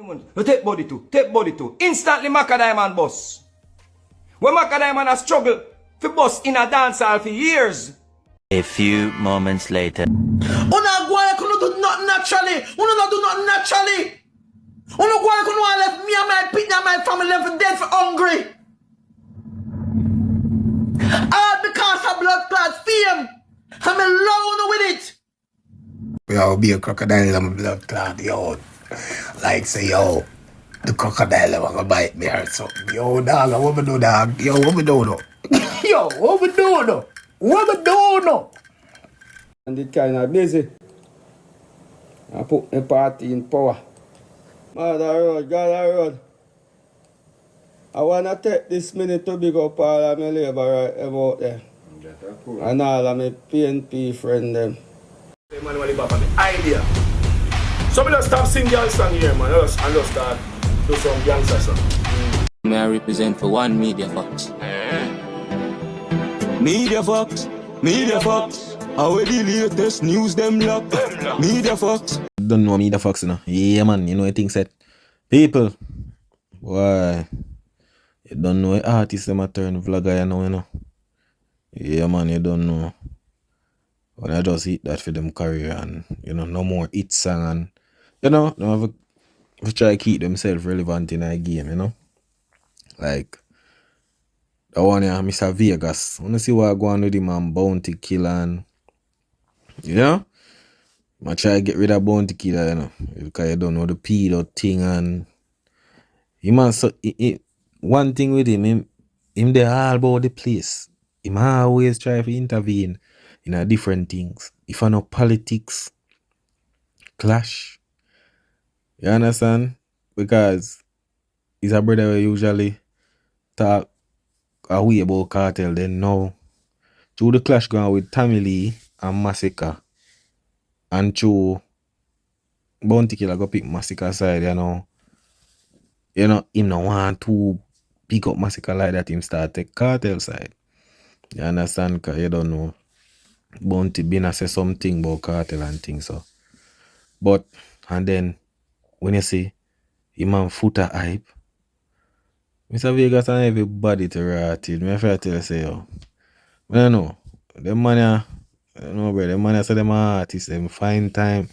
You take body too. Instantly Macadam boss. When Macadam has struggled for boss in a dancehall for years. A few moments later. Una go like you do not naturally. Una not do not naturally. Una go like you left me and my pit and my family left for dead for hungry. All because of blood clot fame. I'm alone with it. Yo, be a crocodile and blood clot, yo. Like say, yo, the crocodile will gonna bite me or something. Yo, dog, what we do, dog? Yo, what we do, no? Yo, what we do, no? What we do, no? And it kind of busy. I put the party in power. Mother road, God road. I wanna take this minute to big up all of my labor right about there. And all of my PNP friend them. Man, what about the idea? So we just stop singing girl song here, man, and just start do some gangster song. May I represent for one Media Fox. Media Fox, Media Fox. How the latest news them lock. Media Fox. Don't know Media Fox, you know. Yeah, man, you know what thing said. People, why? You don't know artists them a turn vlogger, you know. Yeah, man, you don't know. When I just hit that for them career and, you know, no more hit song and, you know, they have to try to keep themselves relevant in a game, you know. Like, the one here, Mr. Vegas. I want to see what going on with him and Bounty Killer and, you know. I try to get rid of Bounty Killer, you know, because you don't know the pedo thing and, one thing with him they all about the place. He always try to intervene in a different things. If I know politics, clash. You understand? Because he's a brother who usually talk away about cartel. Then now, through the clash going with Tommy Lee and Massacre, and through Bounty Killer go pick Massacre side, you know, him no want to pick up Massacre like that, him start take cartel side. You understand? Because you don't know. Bounty been say something about cartel and things so. But and then when you see him on footer hype, Mr. Vegas and everybody to rat it. Me tell you say yo. I don't know. Them man I don't know bro, them man say them artists, them find time.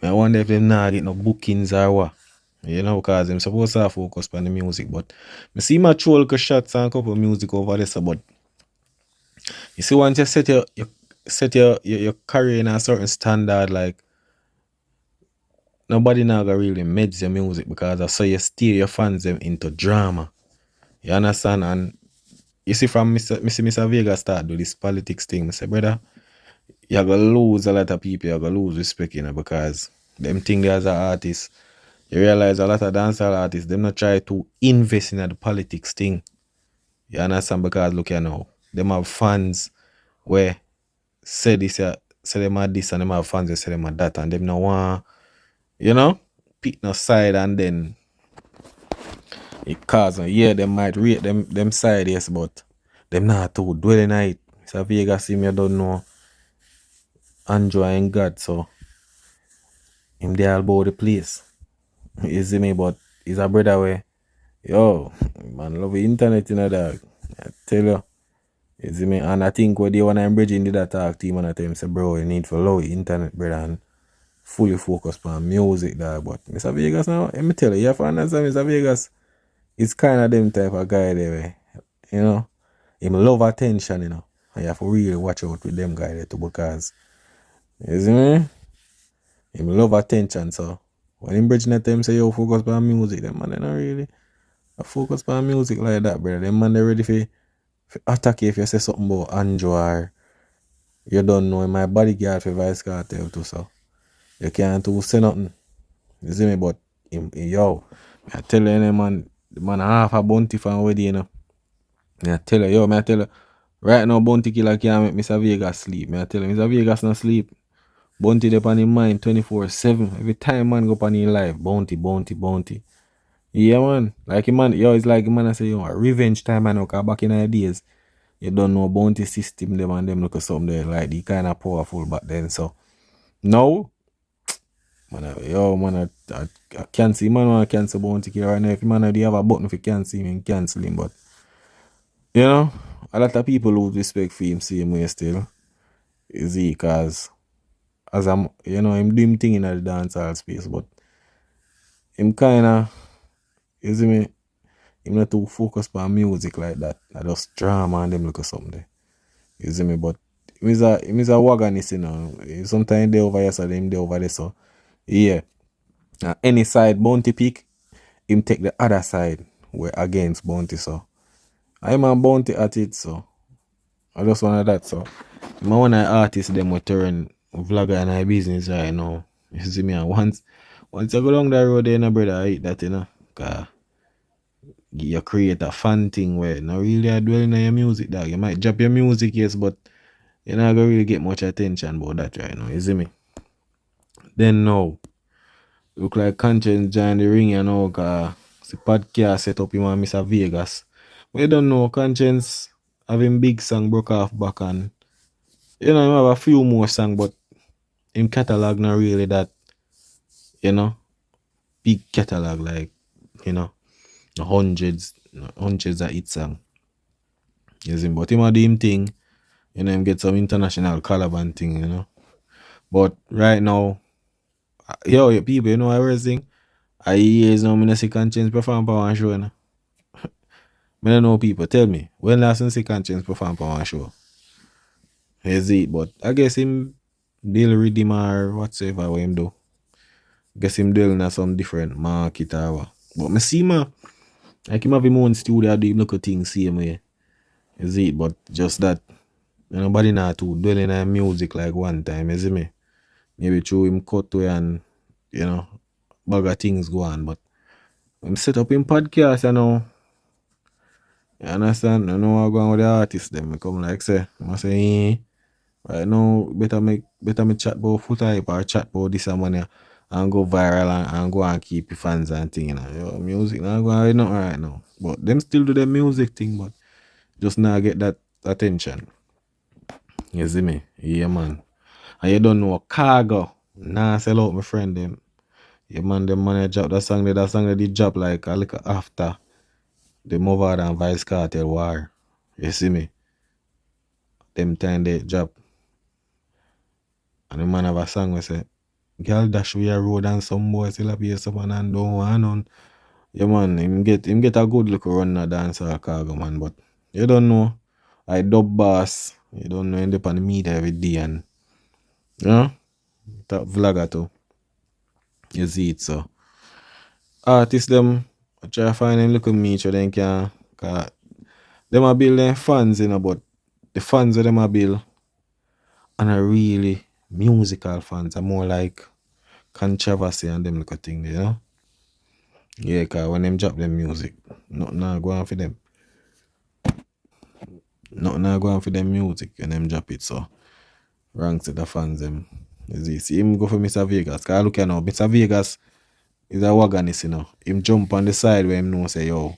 I wonder if them not get no bookings or what. You know, because them supposed to focus on the music, but I see my troll shots and a couple of music over there, so but you see once you set your career in a certain standard, like nobody now gonna really meds your music because I saw you steer your fans them into drama. You understand? And you see from Mr. Vegas start do this politics thing, I say, brother, you're gonna lose a lot of people, you're gonna lose respect, you know, because them think they as an artist. You realize a lot of dancehall artists, them not try to invest in the politics thing. You understand? Because look here now, them have fans where say this, say them are this, and them have fans that say them are that, and them no want, you know, pick no side, and then it cause, yeah, them might rate them side, yes, but them not to dwell in it. So Vegas, him, you don't know, Andrew and God, so him they all about the place. You see me, but he's a brother where, yo, man, love the internet, you know, dog. I tell you. You see me? And I think when they want to bridge into that talk team and I tell him, say, bro, you need to love the internet, brother, and fully focus on music, dog. But Mr. Vegas now, let me tell you, you have to understand Mr. Vegas is kind of them type of guy there, where, you know, him love attention, you know. And you have to really watch out with them guy there too, because, you see me? Him love attention, so when him bridging at them say, yo, focus on music, them man, they not really focus on music like that, brother. Them man, they ready for attack you if you say something about Andrew or you don't know my bodyguard for Vice Cartel too, so you can't do say nothing. You see me? But yo, I tell you, man, the man half a bounty fan already, you know. I tell you, right now Bounty Killer can't make Mr. Vegas sleep. I tell you, Mr. Vegas not sleep. Bounty up on his mind 24/7. Every time man go up on his life, bounty. Yeah, man. Like man, yo, it's like man I say, yo, revenge time, man. Cause back in the days, you don't know bounty system them and them look at something there like the kind of powerful back then. So now, I cancel. Man, want to cancel Bounty Killer right now. If man already have a button for cancel him, cancel him. But, you know, a lot of people lose respect for him same way still. Is he? Because, as I'm, you know, him doing thing in the dancehall space, but him kind of, you see me, him not too focused on music like that. I just drama and them look or something. You see me? But him is a wagonist, you know. Sometimes they over here, so them they over there, so yeah. Any side Bounty pick, him take the other side where against Bounty, so I'm a Bounty at it, so I just wanted that, so my one artist them will turn vlogger and I business right now. You see me, and once you go down the road there, no brother, I eat that, you know, cause you create a fun thing where not really a dwelling on your music, dog. You might drop your music, yes, but you're not gonna really get much attention about that right now, you see me? Then now, look like Konshens join the ring, you know, cause the podcast set up him and Mr. Vegas. But you don't know, Konshens having big song broke off back, and you know, him have a few more songs, but him catalog not really that, you know, big catalog like, you know, the hundreds of hit song. You see, but him a do him thing, you know, him get some international collab and thing, you know. But right now, yo, people, you know, everything. I years now, I not see Konshens perform for one show, you know. I don't know people, tell me, when last you see Konshens perform for one show? Is it? But I guess him deal redeem or whatsoever what him do. Guess him dealing at some different market or what. But me see man, like him have him own studio, do him look at things same way. Is it? But just that, nobody not to dwelling on music like one time, you see me? Maybe through him cut to and, you know, bag of things go on. But him set up him podcast, you know. You understand? I know I go on with the artists them. I come like say, I say, right now, better me chat about foot hype or chat about this and money and go viral and go and keep your fans and thing, you know. Yo, music not going nothing right now. But them still do the music thing, but just now get that attention. You see me? Yeah, man. And you don't know Khago. Nah, sell out my friend them. Yeah, man, them money drop that song that did drop like a little after the Mother and Vice Cartel war. You see me? Them time they drop. And the man have a song where say, girl dash we a road and some boy still up here someone and don't want none. Yeah man, him get a good look run a dance or Khago man, but you don't know. I dub boss. You don't know end up on the media every day and you know? Top vlogger too. You see it so. Artists them I try to find them look at me so they can cause them a build them fans, you know, but the fans of them a build and are really musical fans are more like controversy and them look at thing, you know? Yeah, cause when them drop them music, nothing not go on for them. Nothing not go on for them music and them drop it, so ranks to the fans them. You see him go for Mr. Vegas. Cause look you know, Mr. Vegas is a wagonist, you know. Him jump on the side where him know say yo,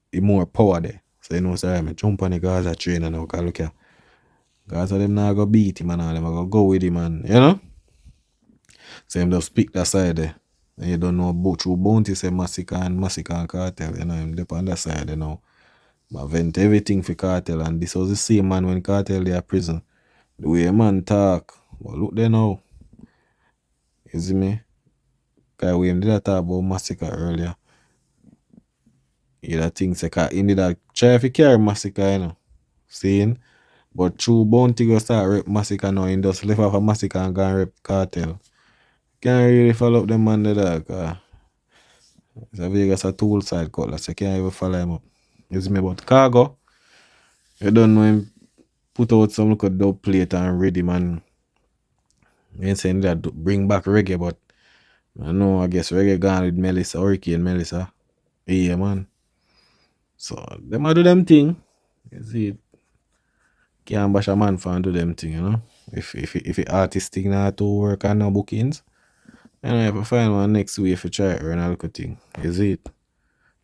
he more power there. So you know say I jump on the Gaza train and now cause look here. Gaza them not go beat him and all them go with him and you know? So him just pick that side there. And you don't know about through Bounty say Massacre and Cartel, you know, him dep on that side, you know. I vent everything for Cartel and this was the same man when Cartel they are prison. The way a man talk. But look there now. You see me? Cause we did that talk about Massacre earlier. You that thing say he did that try to carry Massacre, you know. Seeing? But through Bounty go start rep Massacre now, he just left off a Massacre and go and rep Cartel. Can't really follow up them man there, dog. It's a Vegas a tool side cutlass, so you can't even follow him up. You see me? But Khago, you don't know him put out some look at dub plate and ready man. You ain't saying that bring back reggae, but I know I guess reggae gone with Melissa, Hurricane Melissa. Yeah man. So them a do them thing. You see it. Can't bash a man for do them thing, you know. If the artist thing not to work and no bookings. You know, if I find one next week if you try it run a little thing. You see it?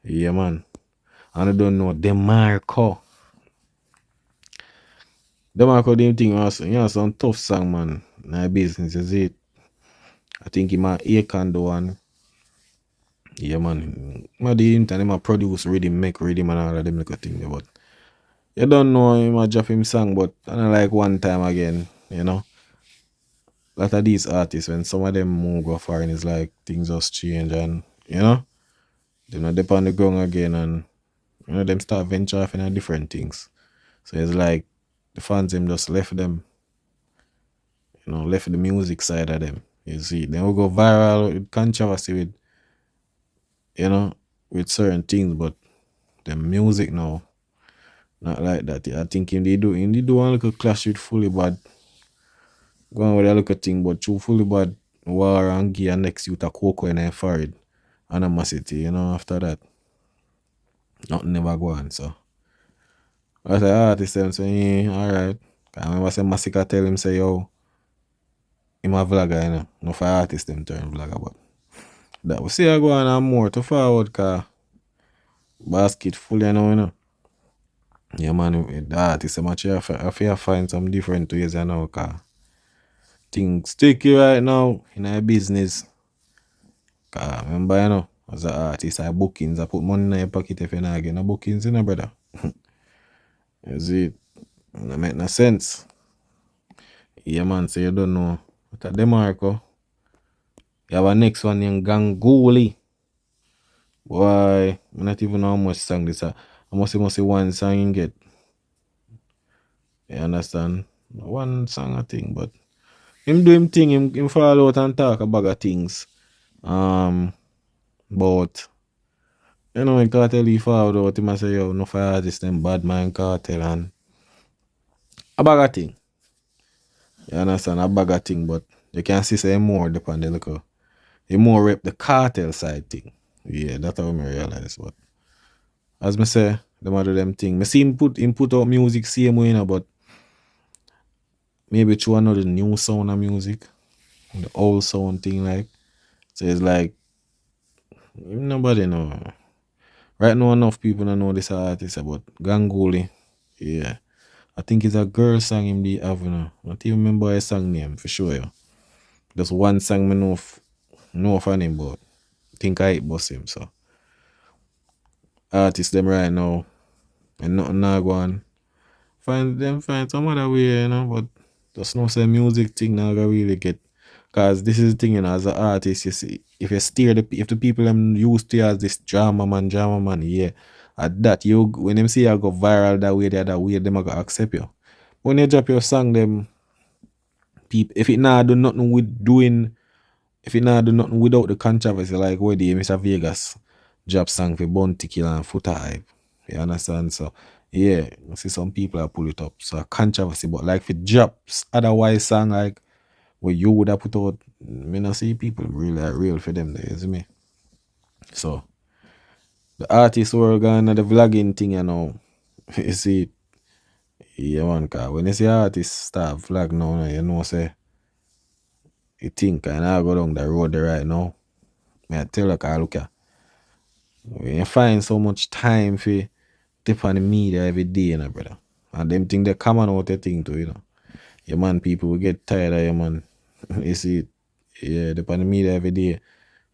Yeah man. And I don't know Demarco. Demarco them thing also, you know, some tough song man. In business, you see it. I think he might Akon do one. Yeah, man. My the internet, he might produce rhythm, make rhythm and all of them little thing there, but you don't know he might drop him song, but I don't like one time again, you know. A lot of these artists, when some of them move go foreign, it's like things just change and, you know, they not dip on the ground again and, you know, them start venture off in different things. So it's like the fans them just left them, you know, left the music side of them. You see, then we go viral with controversy with, you know, with certain things, but the music now, not like that. I think him they do one little clash with Fully Bad. Go on with a little thing, but through Fully Bad, War and Gear next youth a Coco and a Farid animosity, you know, after that. Nothing never go on, so. I say artist them say, alright. I remember say Massacre tell him say, yo, him a vlogger, you know. No for artist them turn vlogger, but that we see I go on and more to forward car basket full, you know. Yeah, man, with the artist, I'm actually have to find some different ways, you know, cause things sticky right now in our business. Cause remember, you know, as an artist, I bookings, I put money in your pocket if you're not getting no bookings, you know, brother. You see, it don't make no sense. Yeah, man, so you don't know. But at Demarco, you have a next one named Ganguli. Boy, I not even know how much song this is. I must say one song you get. You understand? One song I think, but him do him thing, him fall out and talk about of things. But you know when cartel he fall out, him a say yo, no for artists them bad mind cartel and a bag of thing. You understand? A bag of thing, but you can see say him more depend the look. He more rep the cartel side thing. Yeah, that's how I realize. But as me say, them a do them thing. Me see him put out music same way, you know, but maybe through another new sound of music. The old sound thing like. So it's like nobody know. Right now enough people don't know this artist about Ganguli. Yeah. I think it's a girl song him the have, you know. I don't even remember his song name for sure. Yeah. Just one song me know for him, but think I bust him, so artists them right now and nothing now go on. Find some other way, you know, but just no say music thing now go really get. Cause this is the thing, you know, as an artist, you see, if the people them used to you as this drama man, yeah, at that you when them see you go viral that way, the other way, them are gonna accept you. When you drop your song, them people, if it not do nothing without the controversy, like where the Mr. Vegas drop song for Bounty Killer and Foot Hype. You understand? So yeah, you see some people are pull it up. So a controversy, but like if it drops otherwise song like what you would have put out, me not see people really are real for them there, you see me? So the artist world gone and the vlogging thing, you know. You see, yeah man, cause when you see artists start vlog now, you know say you think and I go down the road there right now. Me I tell you, cause look at when you find so much time for tip on the media every day, you know, brother. And them thing they come on out the thing too, you know. Yeah man, people will get tired of you, man. You see, yeah, the media every day,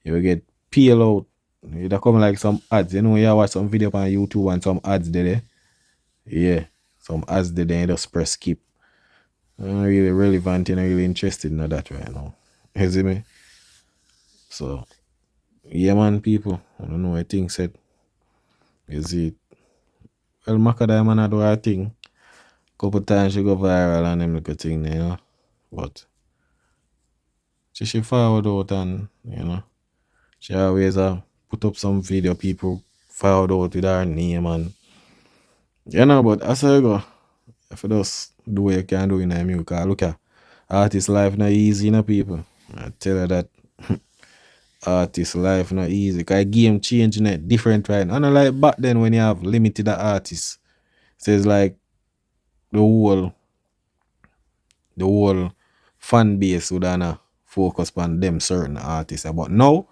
you will get peel out. You come like some ads. You know, you watch some video on YouTube and some ads there. Yeah, some ads there, then you just press skip. I'm not really relevant, you're not really interested in that right now. You see me? So, yeah, man, people. I don't know what I think said. You see, well, Macadam man, I do her thing. Couple times she go viral and them little thing, you know. But she forward out and, you know, she always put up some video, people forward out with her name and, you know, but as I go, if you just do what you can do in the music, cause look at artist life not easy, you know, people. I tell you that artist life not easy, cause game changing it different right now. And like back then when you have limited artists, so it's like the whole fan base would focus on them certain artists. But now,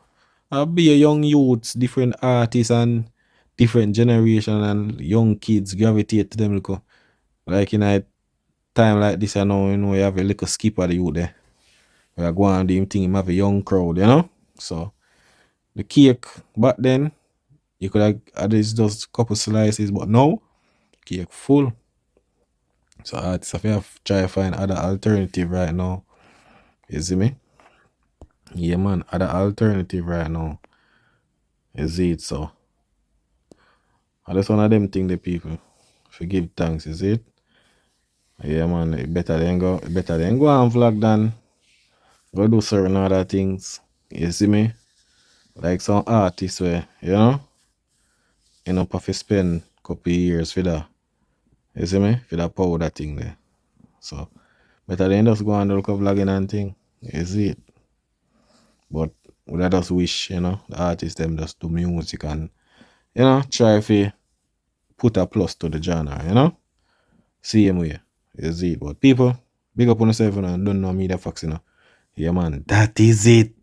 I'll be a young youths, different artists and different generation and young kids gravitate to them. Like in a time like this, I know, you have a little skip of the youth there. We are going on the thing, him have a young crowd, you know? So the cake back then, you could have had just couple slices, but now cake full. So artists have to try to find other alternative right now. You see me? Yeah man, other alternative right now. You see it so. And that's one of them thing the people forgive thanks, is it? Yeah man, it better than go and vlog than go do certain other things. You see me? Like some artists where, you know, have to spend a couple of years for that. You see me? For that powder thing there. So better than just go and look up vlogging and thing. You see it? But would I just wish, you know, the artists them just do music and, you know, try to put a plus to the genre, you know? Same way. You see it. But people, big up on yourself, you know, and don't know Media Fox, you know. Yeah man, that is it.